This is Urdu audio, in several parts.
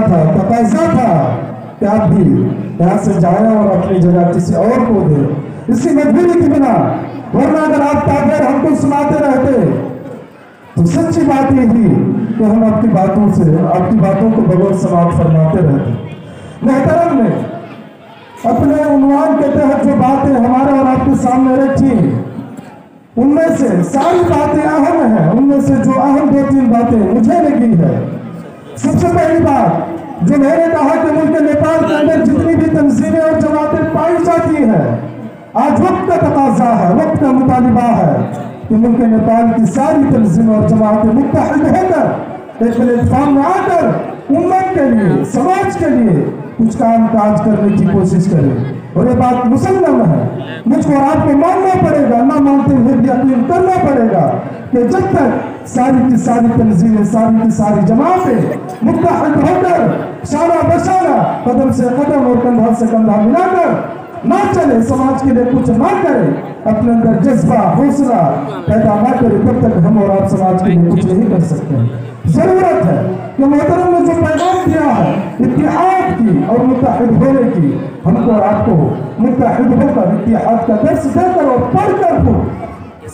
تھا، تقاضا تھا کہ آپ بھی یہاں سے جائیں اور اپنی جگہ کسی اور کو دیں، اسی مجبوری کی بنا، ورنہ اگر آپ تاغیر ہم کو سناتے رہتے تو سچی بات یہ تھی کہ ہم آپ کی باتوں کو بغور سماعت فرماتے رہتے۔ محترم نے اپنے عنوان کے تحت جو باتیں ہمارے اور آپ کے سامنے رکھی، ان میں سے ساری باتیں اہم ہیں، ان میں سے جو اہم 2-3 باتیں مجھے لگی ہے۔ سب سے پہلی بات جو میں نے کہا کہ ملک نیپال کے اندر جتنی بھی تنظیمیں اور جماعتیں پائی جاتی ہیں، آج وقت کا تقاضا ہے، وقت کا مطالبہ ہے کہ ملک نیپال کی ساری تنظیمیں اور جماعتیں متحد ہو کر ایک پلیٹفارم میں آ کر امت کے لیے، سماج کے لیے کچھ کام کاج کرنے کی کوشش کریں۔ اور یہ بات مسلم ہے، مجھ کو اور آپ کو ماننا پڑے گا، نہ مانتے ہوئے بھی یقین کرنا پڑے گا کہ جب تک ساری کی ساری تنظیمیں، ساری کی ساری جماعتیں متحد ہو کر شانہ بشانہ، قدم سے قدم اور کندھا سے کندھا ملا کر نہ چلے، سماج کے لیے کچھ نہ کرے، اپنے اندر جذبہ حوصلہ پیدا نہ کرے، تب تک ہم اور آپ سماج کے لیے کچھ نہیں کر سکتے۔ ضرورت ہے کہ محترم نے جو پیغام دیا ہے اتحاد کی اور متحد ہونے کی، ہم کو اور آپ کو متحد ہو کر اتحاد کا درس دے کر اور پڑھ کر کو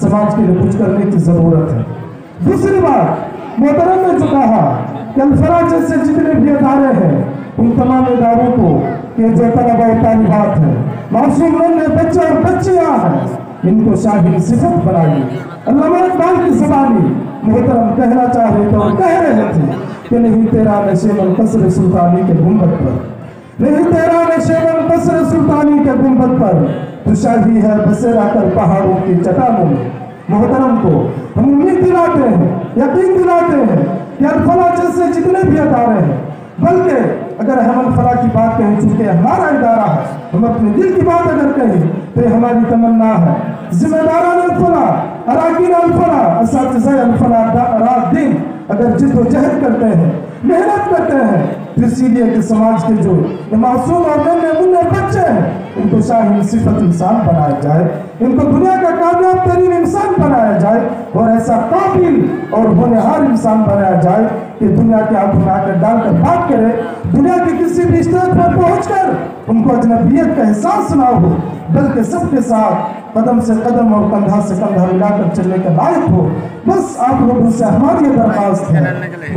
سماج کے لیے کچھ کرنے کی ضرورت ہے۔ دوسری بات، محترم نے جو کہا کہ الفلاح جیسے جتنے بھی ادارے ہیں، ان تمام اداروں کو کہ جو طلبہ و طالبات ہیں، معصوم ننھے بچے اور بچیاں ہیں، ان کو شاہی صفت بنائیے۔ علامہ اقبال کی زبانی محترم کہنا چاہے تو کہہ رہے تھے کہ نہیں تیرا نشیمن قصر سلطانی کے گنبد پر، نہیں تیرا نشیمن قصر سلطانی کے گنبد پر، تو شاہی ہے بسیرا کر پہاڑوں کی چٹانوں میں۔ محترم کو ہم امید دلاتے ہیں، یقین دلاتے ہیں کہ الفلاح جیسے جتنے بھی ادارے ہیں، بلکہ اگر ہم الفلاح کی بات کہیں، چونکہ ہمارا ادارہ ہے، ہم اپنے دل کی بات اگر کہیں تو یہ ہماری تمنا ہے۔ ذمہ داران الفلاح، اراکین الفلاح، اساتذہ الفلاح رات دن اگر جد و جہد کرتے ہیں، محنت کرتے ہیں، پھر اسی لیے کہ سماج کے جو معصوم اور ننھے منھے بچے ہیں، ان کو شاہی صفت انسان بنایا جائے، ان کو دنیا کا کامیاب ترین انسان بنایا جائے، اور ایسا قابل اور ہونہار انسان بنایا جائے کہ دنیا کے آنکھوں میں آ کر ڈال کر بات کرے، دنیا کے کسی بھی اسٹیج پر پہنچ کر ان کو اجنبیت کا احساس نہ ہو، بلکہ سب کے ساتھ قدم سے قدم اور کندھا سے کندھا ملا کر چلنے کے لائق ہو۔ بس آپ لوگوں سے ہماری یہ درخواست ہے،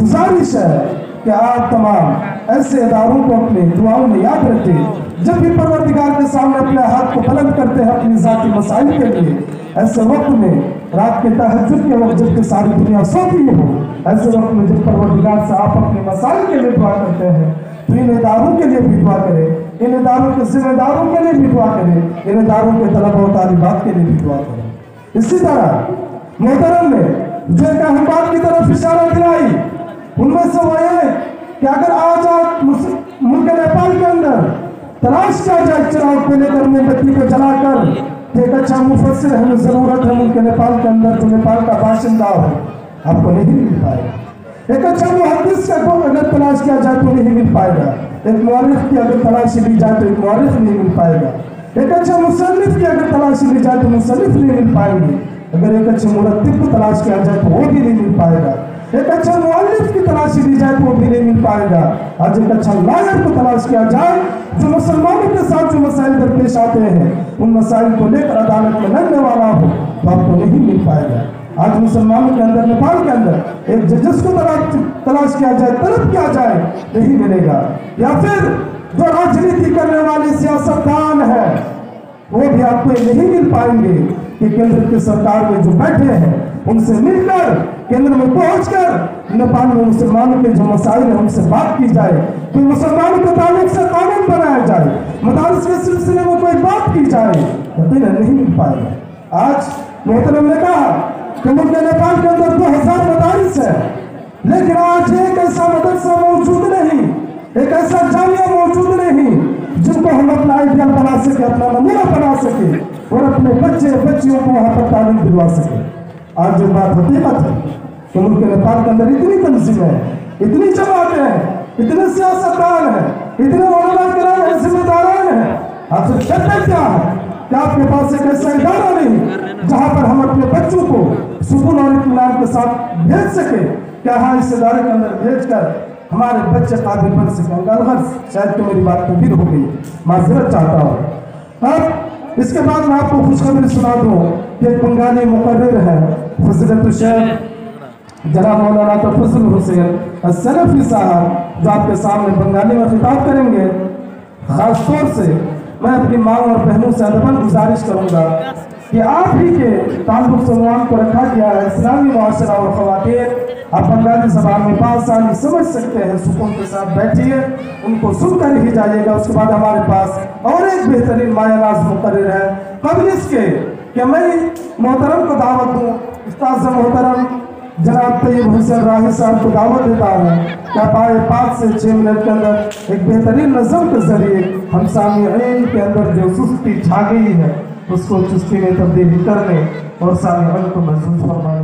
گزارش ہے کہ آپ تمام ایسے اداروں کو اپنے دعاؤں میں یاد رکھیں۔ جب بھی پروردگار کے سامنے اپنے ہاتھ کو بلند کرتے ہیں اپنی ذاتی مسائل کے لیے، ایسے وقت میں رات کے تہجد کے وقت جب کہ ساری دنیا سوتی ہو، ایسے وقت میں جب پروردگار سے آپ اپنے مسائل کے لیے دعا کرتے ہیں، تو ان اداروں کے لیے بھی دعا کریں، ان اداروں کے ذمہ داروں کے لیے بھی دعا کریں، ان اداروں کے طلبہ و طالبات کے لیے بھی دعا کریں۔ اسی طرح محترم نے جو ایک اہم بات کی طرف اشارہ دلائی، ان میں سے وہ یہ کہ اگر آج آپ ملک نیپال کے اندر تلاش کیا جائے چراغ کو لے کر موم بتی کو جلا کر ایک اچھا مفسر ہمیں ضرورت ہے ملک نیپال کے اندر جو نیپال کا باشندہ ہو، آپ کو نہیں مل پائے گا۔ ایک اچھا محدث کا اگر تلاش کیا جائے تو نہیں مل پائے گا، ایک مورخ کی اگر تلاشی لی جائے تو ایک مورخ نہیں مل پائے گا، ایک اچھا مصنف کی اگر تلاشی لی جائے تو مصنف نہیں مل پائیں گے، اگر ایک اچھے مرتب کو تلاش کیا جائے تو وہ بھی نہیں مل پائے گا، ایک اچھا مؤلف کی تلاشی لی جائے تو وہ بھی نہیں مل پائے گا۔ آج ایک اچھا لائر کو تلاش کیا جائے جو مسلمانوں کے ساتھ جو مسائل درپیش آتے ہیں ان مسائل کو لے کر عدالت میں لڑنے والا ہو تو آپ کو نہیں مل پائے گا۔ آج مسلمانوں کے اندر، نیپال کے اندر ایک ججس کو تلاش کیا جائے، طلب کیا جائے، نہیں ملے گا۔ یا پھر جو راجنیتی کرنے والے سیاستدان ہیں وہ بھی آپ کو نہیں مل پائیں گے کہ کیندر کی سرکار میں جو بیٹھے ہیں ان سے مل کر کیندر میں پہنچ کر نیپال میں مسلمانوں کے جو مسائل ہیں ان سے بات کی جائے، کہ مسلمانوں کے تعلق سے قانون بنایا جائے، مدارس کے سلسلے میں کوئی بات کی جائے، یقیناً نہیں مل پائے گا۔ آج محترم نے کہا کہ ملک نیپال کے اندر 2000 مدارس ہے، لیکن آج ایک ایسا مدرسہ موجود نہیں، ایک ایسا جامعہ موجود نہیں جن کو ہم اپنا آئیڈیل بنا سکے، اپنا نمونہ بنا سکے اور اپنے بچے بچیوں کو وہاں پر تعلیم دلوا سکے۔ آج جو بات حقیقت ہے کہ ملک نیپال کے اندر اتنی تنظیمیں ہیں، اتنی جماعتیں ہیں، اتنے سیاستدان ہیں، اتنے علماء کرام ہیں، ذمہ داران ہیں، آپ سے کرتے کیا ہے کہ آپ کے پاس ایک ایسا ادارہ نہیں جہاں پر ہم اپنے بچوں کو سکون اور اطمینان کے ساتھ بھیج سکے؟ کیا ہاں اس ادارے کے اندر بھیج کر ہمارے بچے قابل بن سکیں گے. شاید تو میری بات تبدیل ہو گئی, معذرت چاہتا ہوں. اب اس کے بعد میں آپ کو خوشخبری سنا دوں کہ ایک بنگالی مقرر ہے فضیلت الشیخ جناب مولانا تفضل حسین السلفی صاحب, جو آپ کے سامنے بنگالی میں خطاب کریں گے. خاص طور سے میں اپنی ماں اور بہنوں سے ادباً گزارش کروں گا کہ آپ ہی کے تعلق سے عنوان کو رکھا گیا ہے اسلامی معاشرہ اور خواتین. آپ بنگالی زبان میں 5 سال سمجھ سکتے ہیں, سکون کے ساتھ بیٹھیے, ان کو سن کر ہی جائیے گا. اس کے بعد ہمارے پاس اور ایک بہترین مایہ ناز مقرر ہے. قبل اس کے کہ میں محترم کو دعوت دوں, استاذ محترم جناب طیب حسین راہی صاحب کو دعوت دیتا ہوں کہ آپ آئے 5 سے 6 منٹ کے اندر ایک بہترین نظم کے ذریعے ہم سامعین کے اندر جو سستی چھا گئی ہے اس کو چستی میں تبدیل کرنے اور سامعین کو محسوس فرمانے